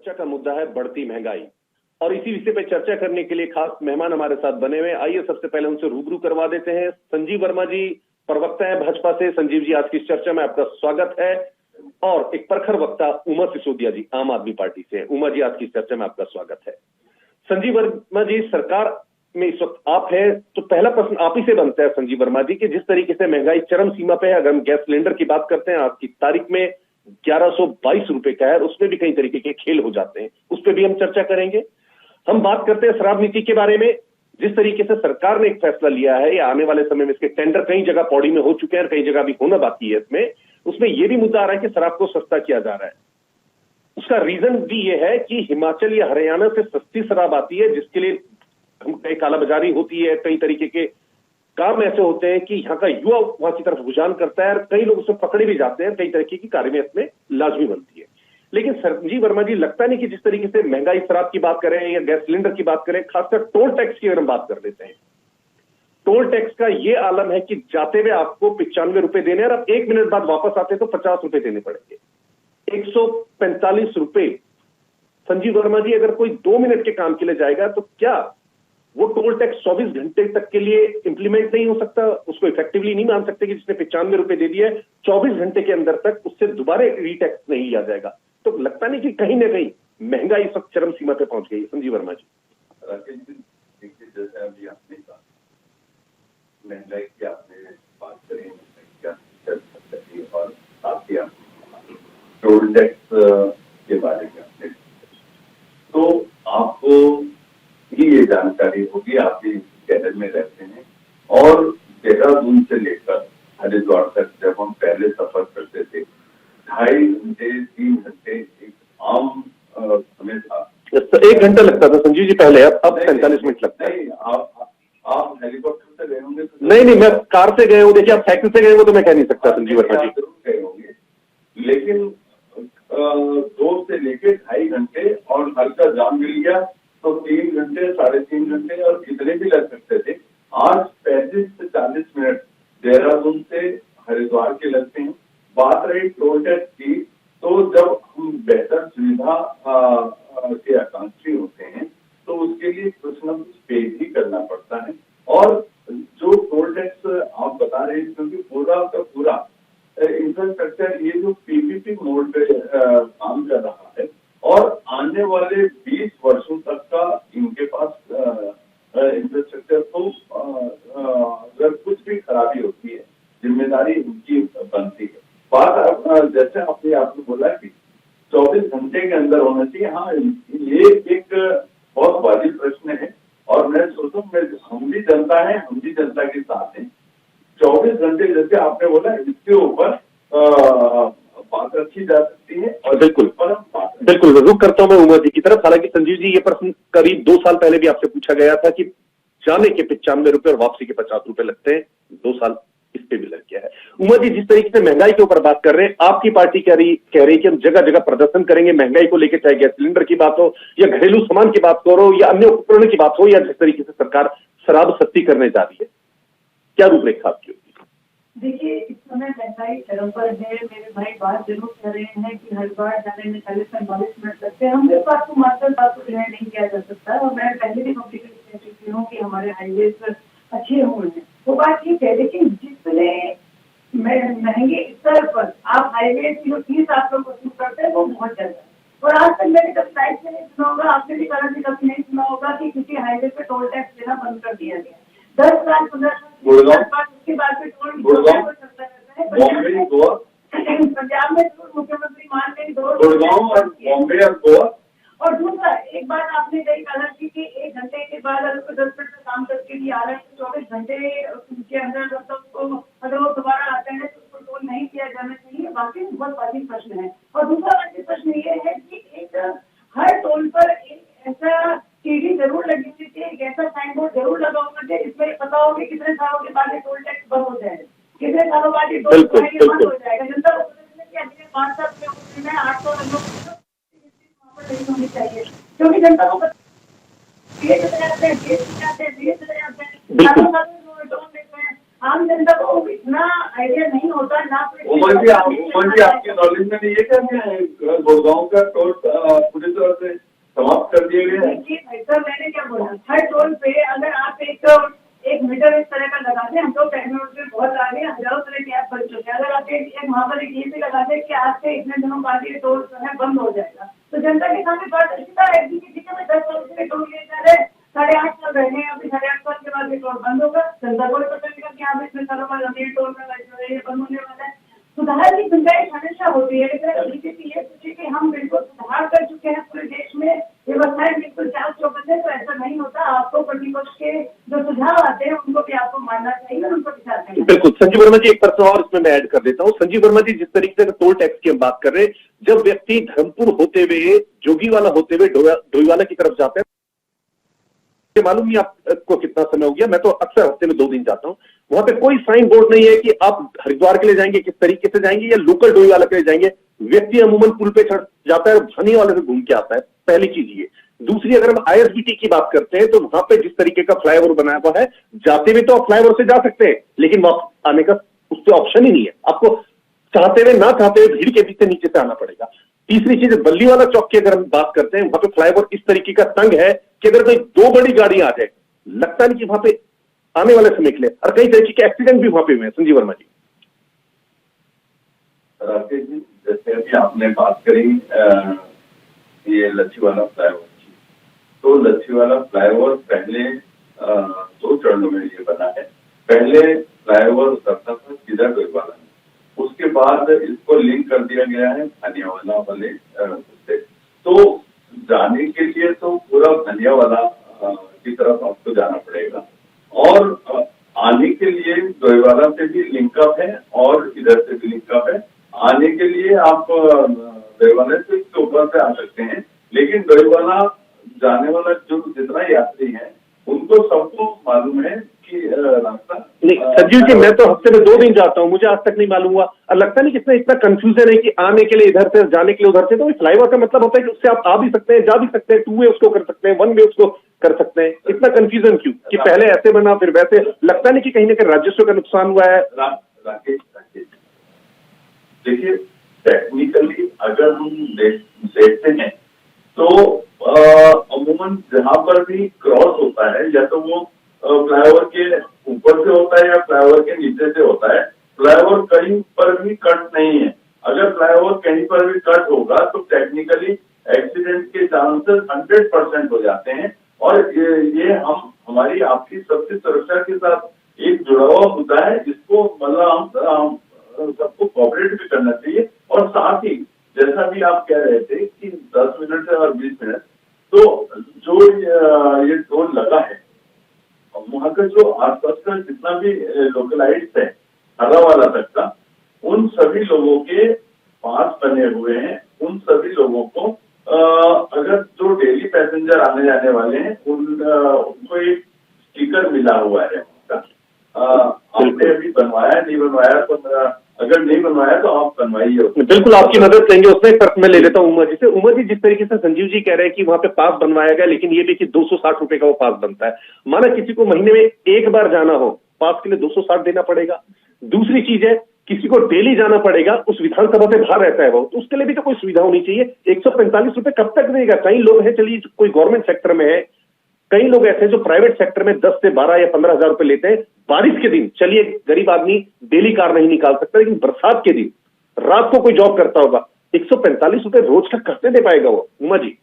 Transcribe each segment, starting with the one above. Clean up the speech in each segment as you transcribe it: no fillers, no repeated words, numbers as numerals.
चर्चा का मुद्दा है बढ़ती महंगाई, और इसी विषय पर चर्चा करने के लिए खास मेहमान हमारे साथ बने हुए। आइए सबसे पहले उनसे रूबरू करवा देते हैं। संजीव वर्मा जी प्रवक्ता है भाजपा से। संजीव जी, आज की इस चर्चा में आपका स्वागत है। और एक प्रखर वक्ता उमा सिसोदिया जी आम आदमी पार्टी से। उमा जी, आज की इस चर्चा में आपका स्वागत है। संजीव वर्मा जी, सरकार में इस वक्त आप हैं, तो पहला प्रश्न आप ही से बनता है संजीव वर्मा जी कि जिस तरीके से महंगाई चरम सीमा पे है, अगर हम गैस सिलेंडर की बात करते हैं, आज की तारीख में 1122 रुपए का है, उसमें भी कई तरीके के खेल हो जाते हैं, उस पर भी हम चर्चा करेंगे। हम बात करते हैं शराब नीति के बारे में। जिस तरीके से सरकार ने एक फैसला लिया है, या आने वाले समय में इसके टेंडर कई जगह पौड़ी में हो चुके हैं और कई जगह भी होना बाकी है, उसमें यह भी मुद्दा आ रहा है कि शराब को सस्ता किया जा रहा है। उसका रीजन भी यह है कि हिमाचल या हरियाणा से सस्ती शराब आती है, जिसके लिए कई कालाबाजारी होती है, कई तरीके के काम ऐसे होते हैं कि यहाँ का युवा वहां की तरफ रुझान करता है और कई लोग उसमें पकड़े भी जाते हैं। कई तरीके की कार्रवाई इसमें लाजमी बनती है। लेकिन संजीव वर्मा जी, लगता नहीं कि जिस तरीके से महंगाई शराब की बात करें या गैस सिलेंडर की बात करें, खासकर टोल टैक्स की अगर हम बात कर लेते हैं, टोल टैक्स का यह आलम है कि जाते हुए आपको 95 रुपए देने और अब 1 मिनट बाद वापस आते तो 50 रुपए देने पड़ेंगे। 145 रुपए। संजीव वर्मा जी, अगर कोई 2 मिनट के काम के लिए जाएगा तो क्या वो टोल टैक्स 24 घंटे तक के लिए इंप्लीमेंट नहीं हो सकता? उसको इफेक्टिवली नहीं मान सकते कि जिसने 95 रुपए दे दिए 24 घंटे के अंदर तक उससे दोबारा रीटैक्स नहीं लिया जाएगा? तो लगता नहीं कि कहीं ना कहीं महंगाई इस वक्त चरम सीमा पे पहुंच गई है? संजीव वर्मा जी। राकेश जी, देखिए, जैसे अभी आपने कहा, महंगाई की आपने बात करें, और साथ ही टोल टैक्स के बारे में आपने, तो आपको ये जानकारी होगी, आप भी शहर में रहते हैं, और देहरादून से लेकर हरिद्वार तक जब हम पहले सफर करते थे, 2.5 घंटे 3 घंटे एक आम समय था। 1 घंटा लगता था संजीव जी पहले, अब 45 मिनट लगता है। नहीं, आप हेलीकॉप्टर से गए होंगे तो नहीं, मैं कार से गए हूँ। देखिए, आप साइकिल से गए हो तो मैं कह नहीं सकता संजीव वर्मा जी। जरूर गए होंगे, लेकिन 2 से लेके 2.5 घंटे, और हल्का जाम मिल गया तो 3 घंटे 3.5 घंटे और कितने भी लग सकते थे। आज 35 से 40 मिनट देहरादून से हरिद्वार के लगते हैं। बात रही टोल टैक्स की, तो जब हम बेहतर सुविधा के आकांक्षी होते हैं तो उसके लिए कुछ न कुछ पे भी करना पड़ता है। और जो टोल टैक्स आप बता रहे हैं, क्योंकि पूरा का पूरा इंफ्रास्ट्रक्चर ये जो पीपीपी मोड पे काम कर रहा है, और आने वाले 20 वर्षों तक का इनके पास इंफ्रास्ट्रक्चर को अगर कुछ भी खराबी होती है, जिम्मेदारी इनकी बनती है। बात जैसे आपने बोला कि 24 घंटे के अंदर होना चाहिए। हाँ, ये एक बहुत वाजिब प्रश्न है, और मैं सोचता हूँ हम भी जनता है, हम भी जनता के साथ हैं। 24 घंटे जैसे आपने बोला, इसके ऊपर बात रखी जा सकती है। और बिल्कुल बिल्कुल रुक करता हूं मैं उमा जी की तरफ। हालांकि संजीव जी, ये प्रश्न करीब 2 साल पहले भी आपसे पूछा गया था कि जाने के 95 रुपए और वापसी के 50 रुपए लगते हैं। 2 साल इस पे भी लग गया है। उमा जी, जिस तरीके से महंगाई के ऊपर बात कर रहे हैं, आपकी पार्टी कह रही है कि हम जगह जगह प्रदर्शन करेंगे महंगाई को लेकर, चाहे गैस सिलेंडर की बात हो या घरेलू सामान की बात करो या अन्य उपकरण की बात हो, या जिस तरीके से सरकार शराब सस्ती करने जा रही है, क्या रूपरेखा आपकी होगी? देखिए, इस समय महंगाई चरम पर है। मेरे भाई बात जरूर कर रहे हैं कि हरिद्वार जाने में 40 से 42 मिनट लगते हैं। हम इस बात को मानकर बात को ग्रहण नहीं किया जा सकता, और मैं पहले भी कम्प्लीट कह चुकी हूँ कि हमारे हाईवे अच्छे हुए हैं, वो बात ठीक है। लेकिन जितने महंगे स्तर पर आप हाईवे की जो फीस आप लोग वसूल करते हैं, वो बहुत ज्यादा है। और आज तक मैंने कभी लाइफ में नहीं सुना होगा, आपने भी कभी नहीं सुना होगा कि किसी हाईवे पे टोल टैक्स देना बंद कर दिया गया। 10 साल 15 साल उसके बाद में टोल हो सकता है। पंजाब में जरूर मुख्यमंत्री मान लें, गुड़गांव और बॉम्बे और गोवा। और दूसरा, एक बात आपने कही कहा कि 1 घंटे के बाद अगर 10 मिनट का काम करके भी आ रहे हैं तो 24 घंटे के अंदर अगर वो दोबारा आते हैं तो उसको टोल नहीं किया जाना चाहिए। वाकई बहुत वाजिब प्रश्न है। और दूसरा वाजिब प्रश्न ये है कि एक हर टोल पर एक ऐसा टीवी जरूर लगी हुई थी, एक ऐसा साइन बोर्ड जरूर लगा होना चाहिए जिसमें पता होगा कितने सालों के बाद टोल टैक्स बंद हो जाएगा, कितने सालों बाद ये टोल बंद हो जाएगा। जनता को 5 साल में 800 नहीं होनी चाहिए, क्योंकि जनता को आम जनता को इतना आइडिया नहीं होता ना। उमर जी, आपके नॉलेज में नहीं है क्या गुड़गांव का टोल पूरी तरह से समाप्त कर दिए गए हैं। देखिए भाई साहब, मैंने क्या बोला, हर टोल पे अगर आप एक मीटर इस तरह का लगा दें, हम तो टेक्नोलॉजी में बहुत आगे, हजारों तरह की ऐप बन चुके हैं। अगर आप एक वहाँ पर एक ये भी लगा दें कि आज से इतने दिनों बाद ये टोल जो है बंद हो जाएगा, तो जनता के सामने पारदर्शिता रहेगी कि ठीक है, मैं 10 साल से टोल लिए जा रहे हैं, 8.5 साल रह गए, अभी 8.5 साल के बाद ये टोल बंद होगा। जनता को भी पता चलेगा कि आप इतने सालों बाद अभी टोल में ये बंद होने वाला है। सुधार की गुंजाइश हमेशा होती है, लेकिन अगर बीजेपी ये सोचे कि हम बिल्कुल सुधार कर चुके हैं, पूरे देश में व्यवस्थाएं बिल्कुल चाक चौबंद है, तो ऐसा नहीं होता। आपको प्रतिपक्ष के जो सुझाव आते हैं उनको भी आपको मानना चाहिए और उनको विचार करना चाहिए। बिल्कुल। संजीव वर्मा जी, एक प्रश्न और इसमें मैं ऐड कर देता हूँ। संजीव वर्मा जी, जिस तरीके से टोल टैक्स की हम बात कर रहे हैं, जब व्यक्ति धर्मपुर होते हुए, जोगीवाला होते हुए डोईवाला की तरफ जाते हैं, मालूम नहीं आपको कितना समय हो गया, मैं तो अक्सर हफ्ते में 2 दिन जाता हूँ, वहां पे कोई साइन बोर्ड नहीं है कि आप हरिद्वार के लिए जाएंगे, किस तरीके से जाएंगे, या लोकल डोईवाला के लिए जाएंगे। व्यक्ति अमूमन पुल पे चढ़ जाता है और भानी वाले से घूम के आता है, पहली चीज ये। दूसरी, अगर हम ISBT की बात करते हैं, तो वहां पे जिस तरीके का फ्लाईओवर बनाया हुआ है, जाते हुए तो आप फ्लाईओवर से जा सकते हैं, लेकिन वापस आने का उस पर ऑप्शन ही नहीं है। आपको चाहते हुए ना चाहते हुए भीड़ के बीच से नीचे से आना पड़ेगा। तीसरी चीज, बल्लीवाला चौक की अगर हम बात करते हैं, वहां पे फ्लाईओवर इस तरीके का तंग है कि अगर कोई 2 बड़ी गाड़ी आ जाए, लगता नहीं कि वहां पे आने वाले समय के लिए, और कई तरीके के एक्सीडेंट भी वहां पे हुए हैं। संजीव वर्मा जी। राकेश जी, जैसे अभी आपने बात करी ये लच्छीवाला फ्लाईओवर की, तो लच्छीवाला फ्लाईओवर पहले 2 चरणों में ये बना है। पहले फ्लाईओवर उतरता था सीधा डोईवाला में, उसके बाद इसको लिंक कर दिया गया है भानियावाला वाले से। तो जाने के लिए तो पूरा भानियावाला की तरफ आपको जाना पड़ेगा, और आने के लिए डोईवाला से भी लिंकअप है और इधर से भी लिंकअप है। आने के लिए आप डोईवाला से ऊपर से आ सकते हैं, लेकिन डोईवाला जाने वाला जो जितना यात्री है उनको सबको मालूम है कि रास्ता नहीं। संजीव जी, मैं तो हफ्ते में 2 दिन जाता हूँ, मुझे आज तक नहीं मालूम हुआ, और लगता नहीं कि इसमें इतना कंफ्यूजन है कि आने के लिए इधर से, जाने के लिए उधर से। तो फ्लाईओवर का मतलब होता है कि उससे आप आ भी सकते हैं, जा भी सकते हैं, 2 वे उसको कर सकते हैं, 1 वे उसको कर सकते हैं। इतना कंफ्यूजन क्यों कि पहले ऐसे बना फिर वैसे? लगता नहीं कि कहीं ना कहीं राजस्व का नुकसान हुआ है? राकेश, देखिए, टेक्निकली अगर हम देखते हैं तो अमूमन जहां पर भी क्रॉस होता है, या तो वो फ्लाईओवर के ऊपर से होता है या फ्लाईओवर के नीचे से होता है, फ्लाईओवर कहीं पर भी कट नहीं है। अगर फ्लाईओवर कहीं पर भी कट होगा तो टेक्निकली एक्सीडेंट के चांसेस 100% हो जाते हैं, और ये हमारी आपकी सबकी सुरक्षा के साथ एक जुड़ा हुआ मुद्दा है, जिसको मतलब हम सबको कोऑपरेट भी करना चाहिए। और साथ ही जैसा भी आप कह रहे थे कि 10 मिनट और 20 मिनट, तो जो ये टोल लगा है, वहां का जो आसपास का जितना भी लोकलाइट्स है हरावाला तक का, उन सभी लोगों के पास बने हुए हैं। उन सभी लोगों को अगर जो डेली पैसेंजर आने जाने वाले हैं, उनको एक स्टिकर मिला हुआ है उनका। आपने अभी बनवाया, नहीं बनवाया, तो अगर नहीं बनवाया तो आप बनवाइए। बिल्कुल, आपकी मदद लेंगे। उसमें एक प्रश्न मैं ले लेता हूँ उमर जी से। उमर जी, जिस तरीके से संजीव जी कह रहे हैं कि वहां पे पास बनवाया गया, लेकिन ये भी कि 260 रुपए का वो पास बनता है। माना किसी को महीने में 1 बार जाना हो, पास के लिए 260 देना पड़ेगा। दूसरी चीज है, किसी को डेली जाना पड़ेगा, उस विधानसभा से बाहर रहता है वो, तो उसके लिए भी तो कोई सुविधा होनी चाहिए। 145 रुपए कब तक देगा? कई लोग हैं, चलिए कोई गवर्नमेंट सेक्टर में है, कई लोग ऐसे हैं जो प्राइवेट सेक्टर में 10 से 12 या 15 हजार रुपए लेते हैं। बारिश के दिन चलिए गरीब आदमी डेली कार नहीं निकाल सकता, लेकिन बरसात के दिन रात को कोई जॉब करता होगा, 145 रुपए रोज का कैसे दे पाएगा वो? उमा जी,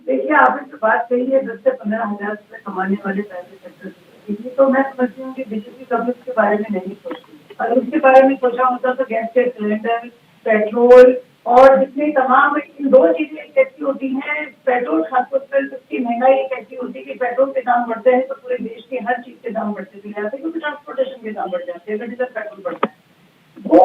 देखिए, आपने जो बात कही है 10 से 15 हजार रुपए कमाने वाले प्राइवेट सेक्टर से, तो मैं समझती हूँ कि बीजेपी कभी उसके बारे में नहीं सोचती। अगर उसके बारे में सोचा होता तो गैस के सिलेंडर, पेट्रोल और जितनी तमाम इन 2 चीजें एक ऐसी होती हैं, पेट्रोल खासतौर पर उसकी महंगाई एक ऐसी होती है कि पेट्रोल के दाम बढ़ते हैं तो पूरे देश के हर चीज के दाम बढ़ते चले जाते हैं, क्योंकि ट्रांसपोर्टेशन के दाम बढ़ जाते हैं, डीजल पेट्रोल बढ़ता है। वो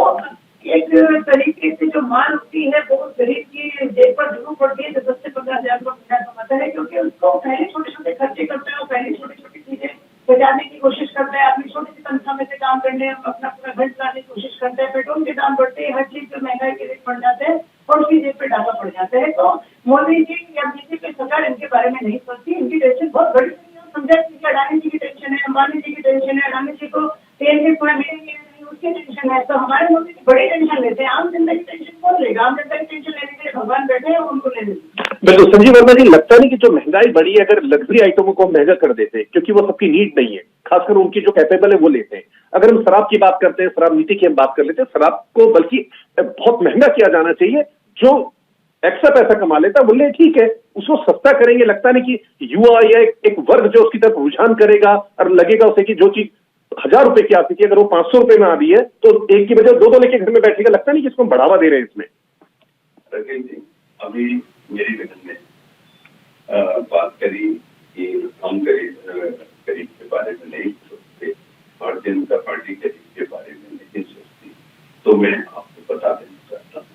एक तरीके से जो माल होती है वो गरीब की जेब पर जरूर पड़ती है, जो 10 से 15 हजार रुपये महीना कमाता है, क्योंकि उसको पहले छोटे छोटे खर्चे करते हैं और पहले छोटी छोटी चीजें बचाने की कोशिश करता है, अपनी छोटी सी तनख्वाह में से काम करने, अपना पूरा घर चलाने की कोशिश करता है। पेट्रोल के दाम बढ़ते हैं, हर चीज पे महंगाई के रेट बढ़ जाते हैं और उसकी जेब पे डाका पड़ जाता है। तो मोदी जी या बीजेपी सरकार इनके बारे में नहीं सोचती। इनकी टेंशन बहुत बड़ी है। समझा कि अडानी जी की टेंशन है, अंबानी जी की टेंशन है, अडानी जी को तेल के पूरा उसकी टेंशन है, तो हमारे मोदी जी बड़ी टेंशन लेते हैं। आम जनता की टेंशन कौन लेगा? आम जनता की टेंशन लेने के लिए भगवान बैठे हैं उनको ले लीजिए। बिल्कुल संजीव वर्मा जी, लगता नहीं कि जो महंगाई बढ़ी है, अगर लग्जरी आइटमों को महंगा कर देते, क्योंकि वो सबकी नीड नहीं है, खासकर उनकी जो कैपेबल है वो लेते हैं। अगर हम शराब की बात करते हैं, शराब नीति की हम बात कर लेते हैं, शराब को बल्कि बहुत महंगा किया जाना चाहिए। जो एक्स्ट्रा पैसा कमा लेता है वो ले, ठीक है, उसको सस्ता करेंगे। लगता नहीं कि युवा या एक वर्ग जो उसकी तरफ रुझान करेगा और लगेगा उसे कि जो चीज 1000 रुपए की आती थी अगर वो 500 रुपए में आ रही है तो एक की बजाय दो लेके घर में बैठेगा। लगता नहीं कि इसको बढ़ावा दे रहे हैं इसमें। राकेश जी, अभी मेरी बहन ने बात करी कि हम गरीब के बारे में नहीं सोचते, भारतीय जनता पार्टी गरीब के बारे में नहीं सोचती। तो मैं आपको बता देना चाहता हूँ,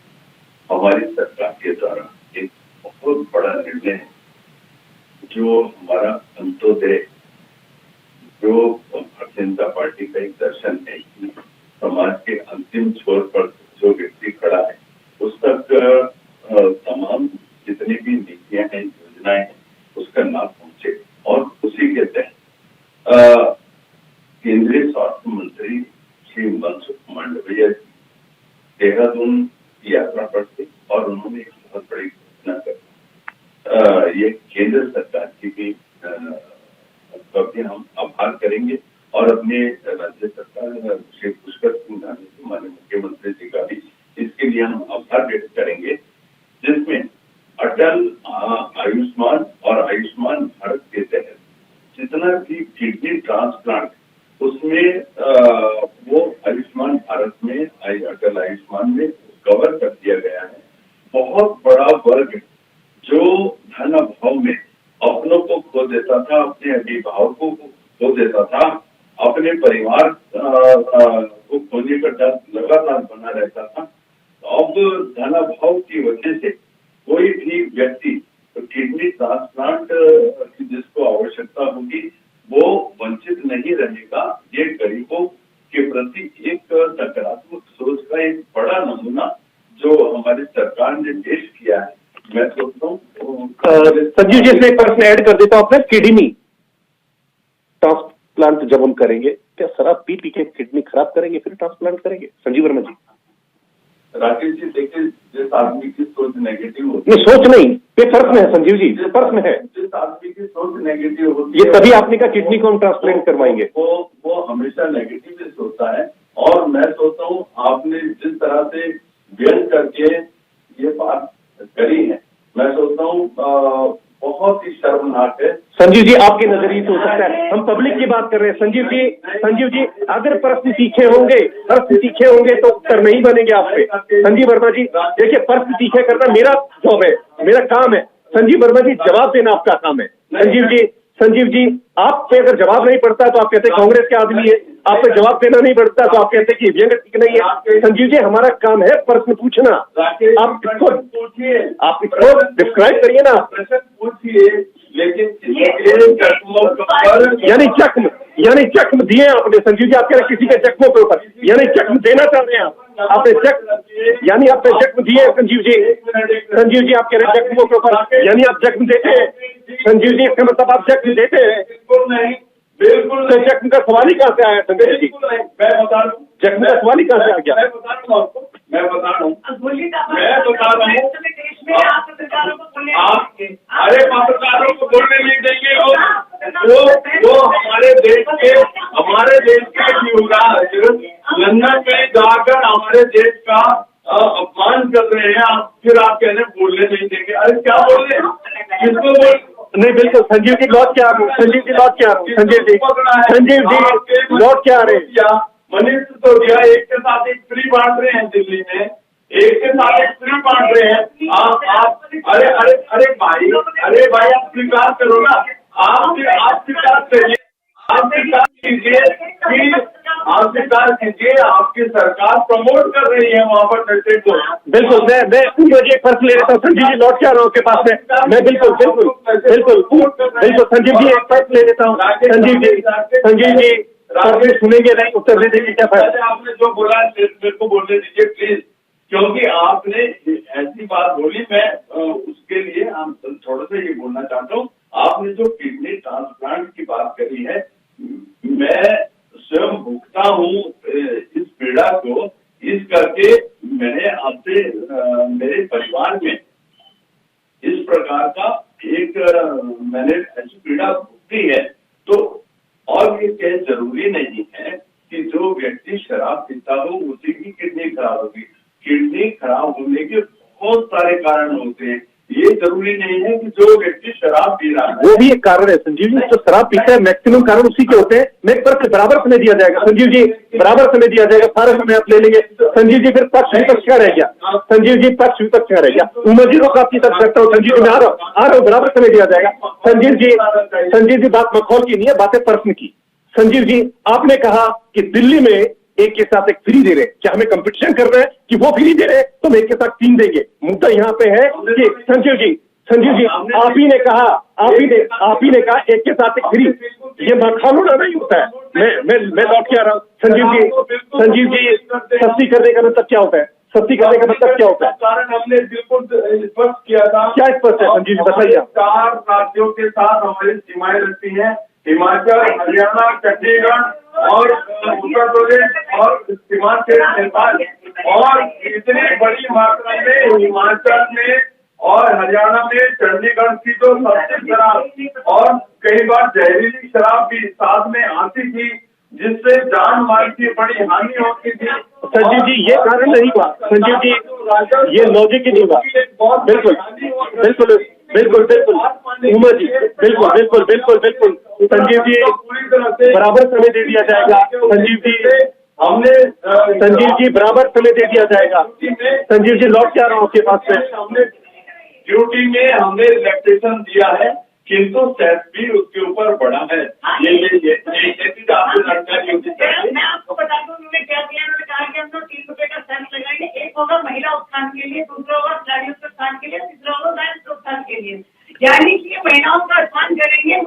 हमारी सरकार के द्वारा एक बहुत बड़ा निर्णय है, जो हमारा अंत्योदय, जो भारतीय जनता पार्टी का एक दर्शन है कि समाज के अंतिम छोर पर जो व्यक्ति खड़ा है उस तक तमाम जितनी भी नीतियां हैं, योजनाएं हैं, उसका लाभ पहुंचे। और उसी के तहत केंद्रीय स्वास्थ्य मंत्री श्री मनसुख मांडविया जी देहरादून की यात्रा पर थे और उन्होंने एक बहुत बड़ी घोषणा कर, ये केंद्र सरकार की भी हम आभार करेंगे और अपने राज्य सरकार श्री पुष्कर सिंह धामी जी, माननीय मुख्यमंत्री जी का भी इसके लिए हम आभार व्यक्त करेंगे, जिसमें अटल आयुष्मान और आयुष्मान भारत के तहत जितना भी किडनी ट्रांसप्लांट उसमें वो आयुष्मान भारत में अटल आयुष्मान में कवर कर दिया गया है। बहुत बड़ा वर्ग जो धन अभाव में अपनों को खो देता था, अपने अभिभावकों को खो देता था, अपने परिवार को खोने का डर लगातार बना रहता था। अब धन अभाव की वजह से कोई भी व्यक्ति किडनी ट्रांसप्लांट की जिसको आवश्यकता होगी वो वंचित नहीं रहेगा। ये गरीबों के प्रति एक सकारात्मक सोच का एक बड़ा नमूना जो हमारी सरकार ने पेश किया है। मैं सोचता हूँ संजीव जी, इसमें एक प्रश्न ऐड कर देता हूं अपने, किडनी ट्रांसप्लांट जब हम करेंगे, क्या शराब पी के किडनी खराब करेंगे फिर ट्रांसप्लांट करेंगे? संजीव वर्मा जी। राकेश जी, देखिए, जिस आदमी की सोच नेगेटिव होती है, सोच नहीं, ये फर्क में है संजीव जी, फर्क में है। जिस आदमी की सोच नेगेटिव होती ये तभी आपने कहा किडनी को हम ट्रांसप्लांट करवाएंगे, वो हमेशा नेगेटिव सोचता है। और मैं सोचता हूँ आपने जिस तरह से व्यंग करके ये बात करी है, मैं सोचता हूँ बहुत ही शर्मनाक है। संजीव जी, आपके नजरिए से हो सकता है, हम पब्लिक की बात कर रहे हैं। संजीव जी, अगर प्रश्न तीखे होंगे तो उत्तर नहीं बनेंगे आपसे। संजीव वर्मा जी, देखिए, प्रश्न तीखे करना मेरा जॉब है, मेरा काम है। संजीव वर्मा जी, जवाब देना आपका काम है। संजीव जी, आप पे अगर जवाब नहीं पड़ता तो आप कहते कांग्रेस के आदमी है, आप पे जवाब देना नहीं पड़ता तो आप कहते कि व्यंग ठीक नहीं है। संजीव जी, हमारा काम है प्रश्न पूछना, आप इसको डिस्क्राइब करिए ना। प्रश्न पूछिए, लेकिन यानी जख्म दिए आपने। संजीव जी, आप कह रहे किसी के जख्मों के ऊपर, यानी जख्म देना चाह रहे हैं आपने यानी आपने जख्म दिए। संजीव जी, आप कह रहे जख्मों के ऊपर, यानी आप जख्म देते हैं। संजीव जी, इसका मतलब आप जख्म देते हैं? बिल्कुल नहीं, बिल्कुल तो जख्म का सवाल ही कहाँ से आया संजीव जी? मैं बता रहा हूँ, जख्म का सवाल ही कहाँ से आ गया? मैं बता रहा हूँ, अरे पत्रकारों को बोलने नहीं देंगे। वो हमारे देश के युवराज लंदन में जाकर हमारे देश का अपमान कर रहे हैं। फिर आप कह रहे हैं बोलने नहीं देंगे। अरे क्या बोल रहे हैं, किसको बोल? नहीं, बिल्कुल संजीव जी, लौट क्या आ रहे हैं? संजीव जी, लौट क्या आ रहे हैं? मनीष सिसोदिया एक के साथ एक फ्री बांट रहे हैं दिल्ली में, एक के साथ एक फ्री बांट रहे हैं। आप अरे भाई आप स्वीकार करो ना, आप स्वीकार करिए, आप स्वीकार कीजिए, आपकी सरकार प्रमोट कर रही है वहाँ पर नशे को। बिल्कुल, मैं एक प्रश्न ले लेता हूँ। संजीव जी, लौट के आ रहा हूँ आपके पास में। मैं बिल्कुल संजीव जी, एक प्रश्न ले लेता हूँ। संजीव जी प्रश्न सुनेंगे नहीं, उत्तर दे देंगे क्या फायदा? आपने जो बोला मेरे को बोलने दीजिए प्लीज, क्योंकि आपने ऐसी बात बोली। मैं उसके लिए थोड़ा सा ये बोलना चाहता हूँ। आपने जो किडनी ट्रांसप्लांट की बात करी है, मैं स्वयं भुगता हूँ इस पीड़ा को, इस करके मैंने आपसे मेरे परिवार में प्रकार का एक मैंने ऐसी पीड़ा भुगती है। तो और ये केस जरूरी नहीं है कि जो व्यक्ति शराब पीता हो उसी की किडनी खराब होगी। किडनी खराब होने के बहुत सारे कारण होते हैं। ये जरूरी नहीं है कि जो व्यक्ति शराब पी रहा है वो भी एक कारण है संजीव जी। जो शराब पीता है मैक्सिमम कारण उसी के होते हैं। मैं पर बराबर समय दिया जाएगा संजीव जी, बराबर समय दिया जाएगा, सारा समय आप ले लेंगे संजीव जी। फिर पक्ष विपक्ष का रह गया संजीव जी, पक्ष विपक्ष का रह गया। उमर जी को आपकी तरफ करता हूँ संजीव जी, मैं आ रहा हूँ, बराबर समय दिया जाएगा संजीव जी। बात मखौल की नहीं है, बातें प्रश्न की। संजीव जी, आपने कहा कि दिल्ली में एक के साथ एक फ्री दे रहे, क्या हमें कंपटीशन कर रहे हैं कि वो फ्री दे रहे तो हम एक के साथ 3 देंगे? मुद्दा यहाँ पे है कि संजीव जी आप ही ने कहा एक के साथ एक फ्री, ये मखाना नहीं होता है। मैं लौट के आ रहा हूँ संजीव जी सस्ती करने का मतलब क्या होता है? सस्ती करने का मतलब क्या होता है? कारण हमने बिल्कुल स्पष्ट किया था। क्या स्पष्ट है संजीव जी, बताइए। 4 राज्यों के साथ हमारी सीमाएं लगती हैं, हिमाचल, हरियाणा, चंडीगढ़ और उत्तर प्रदेश और सीमांचल नेपाल। और इतनी बड़ी मात्रा में हिमाचल में और हरियाणा में चंडीगढ़ की जो सबसे शराब और कई बार जहरीली शराब भी साथ में आती थी, जिससे जान माल की बड़ी हानि होती थी। संजीव जी ये कारण नहीं हुआ संजीव जी, ये लॉजिक ही नहीं हुआ। बिल्कुल उमर जी, बिल्कुल संजीव जी बराबर समय दे दिया जाएगा संजीव जी बराबर समय दे दिया जाएगा। संजीव जी लौट के आ रहा हूँ आपके पास में। हमने ड्यूटी में हमने रिलैक्सेशन दिया है, किंतु सेस भी उसके ऊपर बढ़ा है। ये चीज आपको जानकारी होनी चाहिए। मैं आपको बता दूं उन्होंने क्या किया। उन्होंने कहा कि हम लोग 3 रुपए का सेस लगाएंगे। एक होगा महिला उत्थान के लिए, दूसरा होगा खिलाड़ियों के उत्थान के लिए, तीसरा होगा बैंक उत्थान के लिए। यानी कि महिलाओं का उत्थान करेंगे।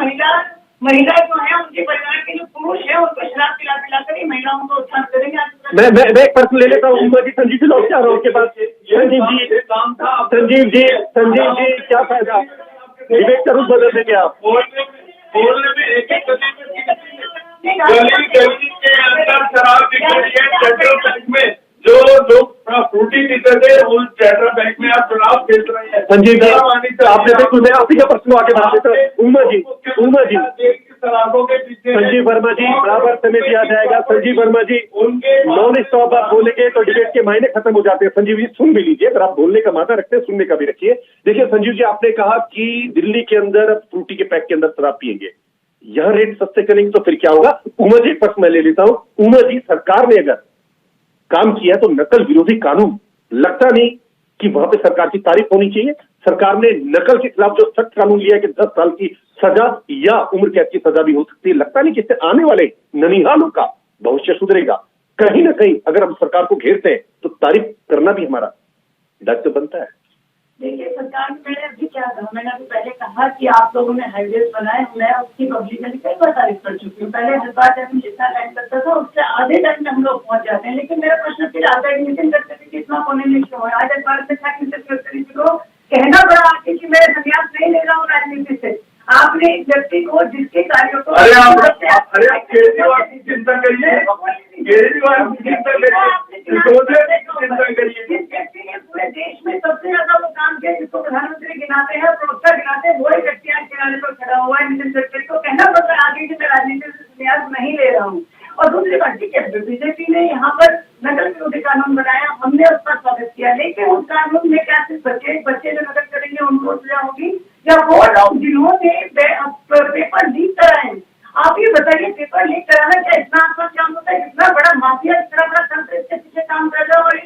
महिला जो है उनके परिवार के जो पुरुष है उनको शराब पिला कर ही महिलाओं का उत्थान करेंगे। मैं एक प्रश्न ले लेता हूँ संजीव जी, लौट के आ रहा हूँ आपके पास। संजीव जी क्या फायदा, विवेक का रूप बदल देंगे आप? बोलने में एक गली के अंदर शराब बिक रही है। सेंट्रल बैंक में जो लोग फ्रूटी पीते थे उस सेंट्रल बैंक में आप शराब बेच रहे हैं। संजीव जी आपने बिल्कुल, मैं आप ही का प्रश्न आगे बढ़ाते थे। उमर जी शराबों के पीछे संजीव वर्मा जी बराबर समय दिया जाएगा। संजीव वर्मा जी उनके नॉन स्टॉप आप बोलेंगे तो डिबेट के मायने खत्म हो जाते हैं। संजीव जी सुन भी लीजिए, अगर आप बोलने का मादा रखते हैं सुनने का भी रखिए। देखिए संजीव जी, आपने कहा कि दिल्ली के अंदर फ्रूटी के पैक के अंदर शराब पिएंगे, यह रेट सस्ते करेंगे तो फिर क्या होगा? उमर जी प्रश्न मैं ले लेता हूँ। उमर जी, सरकार ने अगर काम किया तो नकल विरोधी कानून, लगता नहीं कि वहां पे सरकार की तारीफ होनी चाहिए? सरकार ने नकल के खिलाफ जो सख्त कानून लिया है कि 10 साल की सजा या उम्र कैद की सजा भी हो सकती है, लगता नहीं कि इससे आने वाले ननिहालों का भविष्य सुधरेगा? कहीं ना कहीं अगर हम सरकार को घेरते हैं तो तारीफ करना भी हमारा दायित्व बनता है। देखिए सरकार ने, मैंने अभी क्या कहा, मैंने अभी पहले कहा कि आप लोगों ने हाईवेज बनाए, मैं उसकी पब्लिकली कई बार तारीफ कर चुकी हूँ। पहले हर बार जब जितना टाइम लगता था उससे आधे टाइम में हम लोग पहुंच जाते हैं। लेकिन मेरा प्रश्न फिर आता है, मीटिंग करते थे कि इतना होने नहीं क्यों है? आज अखबार में था कि गडकरी जी को कहना पड़ा आके कि मैं संन्यास नहीं ले रहा हूँ राजनीति से। आपने एक व्यक्ति को जिसके कार्यों को केजरीवाल की चिंता करिए, केजरीवाल की चिंता करिए। जिस व्यक्ति ने पूरे देश में सबसे ज्यादा वो काम किया, जिसको प्रधानमंत्री गिनाते हैं, प्रवक्ता गिनाते हैं, वही व्यक्ति आज किनारे पर खड़ा हुआ है। नितिन गडकरी को कहना पड़ता है आगे कि मैं राजनीति से संन्यास नहीं ले रहा हूँ। और दूसरी बात, ठीक है बीजेपी ने यहाँ पर नकल विरोधी कानून बनाया, हमने उसका स्वागत किया। लेकिन उस कानून में क्या सिर्फ बच्चे जो नकल करेंगे उनको सजा होगी, या वो लोग जिन्होंने पेपर लीक कराए? आप ये बताइए, पेपर लीक कराना क्या इतना आसान काम होता है? इतना बड़ा माफिया, इतना बड़ा तंत्र इसके पीछे काम कर रहा है, और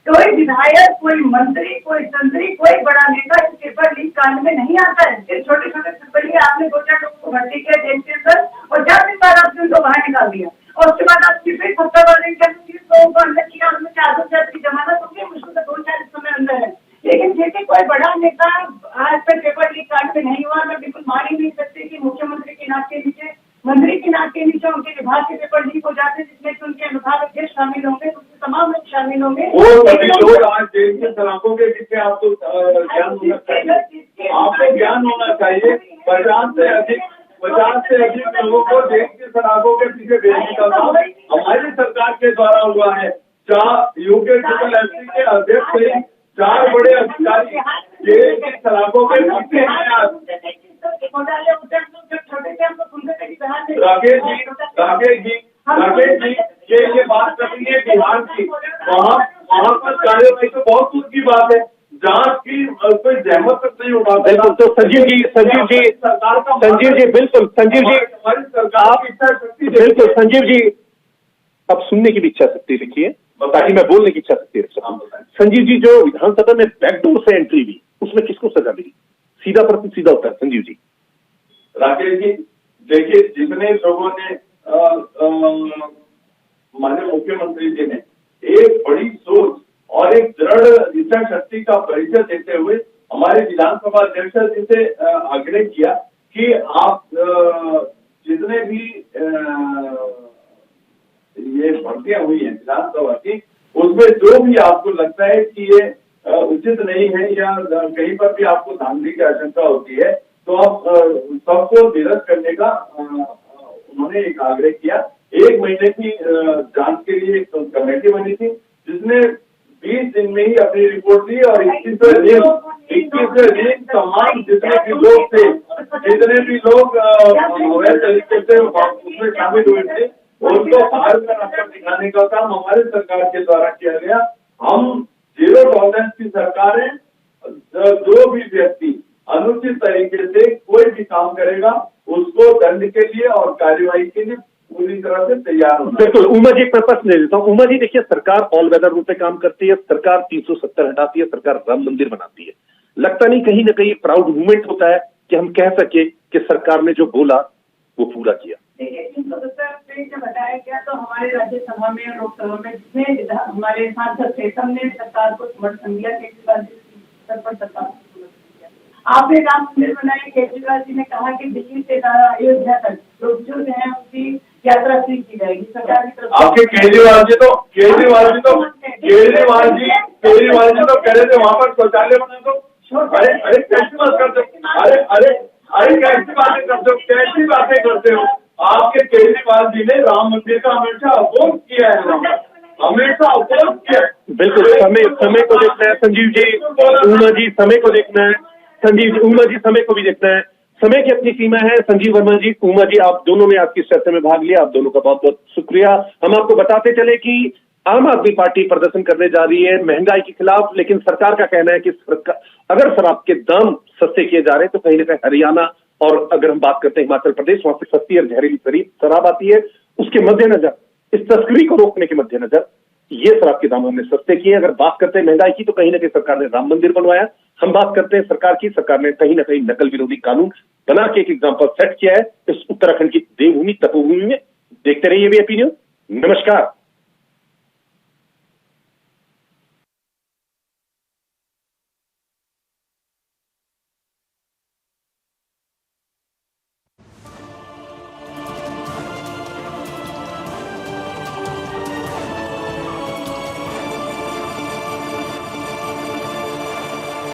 कोई विधायक, कोई मंत्री, कोई तंत्री, कोई बड़ा नेता इस पेपर लीक कांड में नहीं आता है। सिर्फ छोटे छोटे सिंपली आपने 2-4 लोगों को भर्ती किया जेल के अंदर और 4 दिन बाद आपने उनको बाहर निकाल दिया, और उसके बाद आपकी फिर सत्तावादी लोगों को अंदर किया, उनमें 4 की जमानत होगी, मुश्किल से 2-4 इस समय अंदर है। लेकिन जैसे कोई बड़ा नेता आज तक पेपर लीक कांड में नहीं हुआ। मैं बिल्कुल मान ही नहीं सकती कि मुख्यमंत्री के नाक के नीचे, मंत्री के नाक के नीचे उनके विभाग के पेपर लीक हो जाते हैं, जिसमें कि उनके अनुभाग अध्यक्ष शामिल होंगे, उनके तमाम लोग शामिल होंगे। लोग आज जेल के सलाखों के पीछे आपको ज्ञान होना चाहिए, आपको ज्ञान होना चाहिए। 50 से अधिक लोगों को जेल के सलाखों के पीछे भेजने का काम हमारी सरकार के द्वारा हुआ है। चाहे यूके ट्रिपल एससी के अध्यक्ष 4 बड़े अधिकारी जेल की सलाखों में फंसे हैं आज। राकेश जी ये बात करनी है बिहार की, वहाँ पर कार्यवाही तो बहुत दूर की बात है, जांच की कोई जहमत तक नहीं होगा। बिल्कुल। तो संजीव जी बिल्कुल, संजीव जी हमारी सरकार की इच्छा शक्ति बिल्कुल, संजीव जी अब सुनने की भी इच्छा शक्ति रखिए ताकि मैं बोलने की इच्छा शक्ति रख सकूं। संजीव जी, जो विधानसभा में बैकडोर से एंट्री हुई उसमें किसको सजा मिली? सीधा प्रश्न, सीधा उत्तर संजीव जी। राकेश जी देखिए, जितने लोगों ने माननीय मुख्यमंत्री जी ने एक बड़ी सोच और एक दृढ़ इच्छा शक्ति का परिचय देते हुए हमारे विधानसभा अध्यक्ष जी से आग्रह किया कि आप जितने भी ये भर्तियां हुई हैं विधानसभा की, उसमें जो भी आपको लगता है कि ये उचित नहीं है या कहीं पर भी आपको धांधली की आशंका होती है, तो आप सबको निरस्त करने का उन्होंने एक आग्रह किया। 1 महीने की जांच के लिए एक कमेटी बनी थी जिसने 20 दिन में ही अपनी रिपोर्ट दी और 21वें दिन तमाम जितने भी लोग थे, जितने भी लोग अवैध तरीके से उसमें शामिल हुए थे, उनको बाहर का रास्ता दिखाने का काम हमारे सरकार के द्वारा किया गया। हम 0 टॉलरेंस की सरकार है। जो भी व्यक्ति अनुचित तरीके से कोई भी काम करेगा उसको दंड के लिए और कार्यवाही के लिए पूरी तरह से तैयार होना। बिल्कुल। उमा जी एक प्रश्न दे देता हूँ। उमा जी देखिए, सरकार ऑल वेदर रूल पे काम करती है, सरकार 370 हटाती है, सरकार राम मंदिर बनाती है। लगता नहीं कहीं ना कहीं प्राउड मूवमेंट होता है कि हम कह सके कि सरकार ने जो बोला वो पूरा किया? देखिए, 370 जब बताया गया तो हमारे राज्यसभा में और लोकसभा में जितने हमारे सांसद थे सबने सरकार को समर्थन दिया। केजरीवाल जी स्तर पर सरकार को समर्थन दिया। आपने राम मंदिर बनाए, केजरीवाल जी ने कहा कि दिल्ली से अयोध्या तक लोग जो हैं उनकी यात्रा फ्री की जाएगी सरकार की तरफ। आपके केजरीवाल जी तो कह रहे थे वहाँ पर शौचालय बना दो। अरे कैसी बात करते हो? अरे कैसी बातें करते हो? आपके केजरीवाल जी ने राम मंदिर का हमेशा अपोज किया है, हमेशा अपोज किया है। बिल्कुल। समय को देखना है संजीव जी, उमा जी समय को देखना है। संजीव जी, उमा जी समय को भी देखना है। समय की अपनी सीमा है। संजीव वर्मा जी, उमा जी, आप दोनों ने आज की चर्चा में भाग लिया, आप दोनों का बहुत बहुत शुक्रिया। हम आपको बताते चले कि आम आदमी पार्टी प्रदर्शन करने जा रही है महंगाई के खिलाफ, लेकिन सरकार का कहना है कि अगर शराब के दाम सस्ते किए जा रहे हैं तो कहीं ना कहीं हरियाणा और अगर हम बात करते हैं हिमाचल प्रदेश, वहां से सस्ती और जहरीली शराब आती है। उसके मद्देनजर, इस तस्करी को रोकने के मद्देनजर ये शराब के दाम हमने सस्ते किए। अगर बात करते हैं महंगाई की तो कहीं ना कहीं सरकार ने राम मंदिर बनवाया। हम बात करते हैं सरकार की, सरकार ने कहीं ना कहीं नकल विरोधी कानून बना के एक एग्जाम्पल सेट किया है इस उत्तराखंड की देवभूमि तपोभूमि में। देखते रहिए वीआईपी न्यूज। नमस्कार।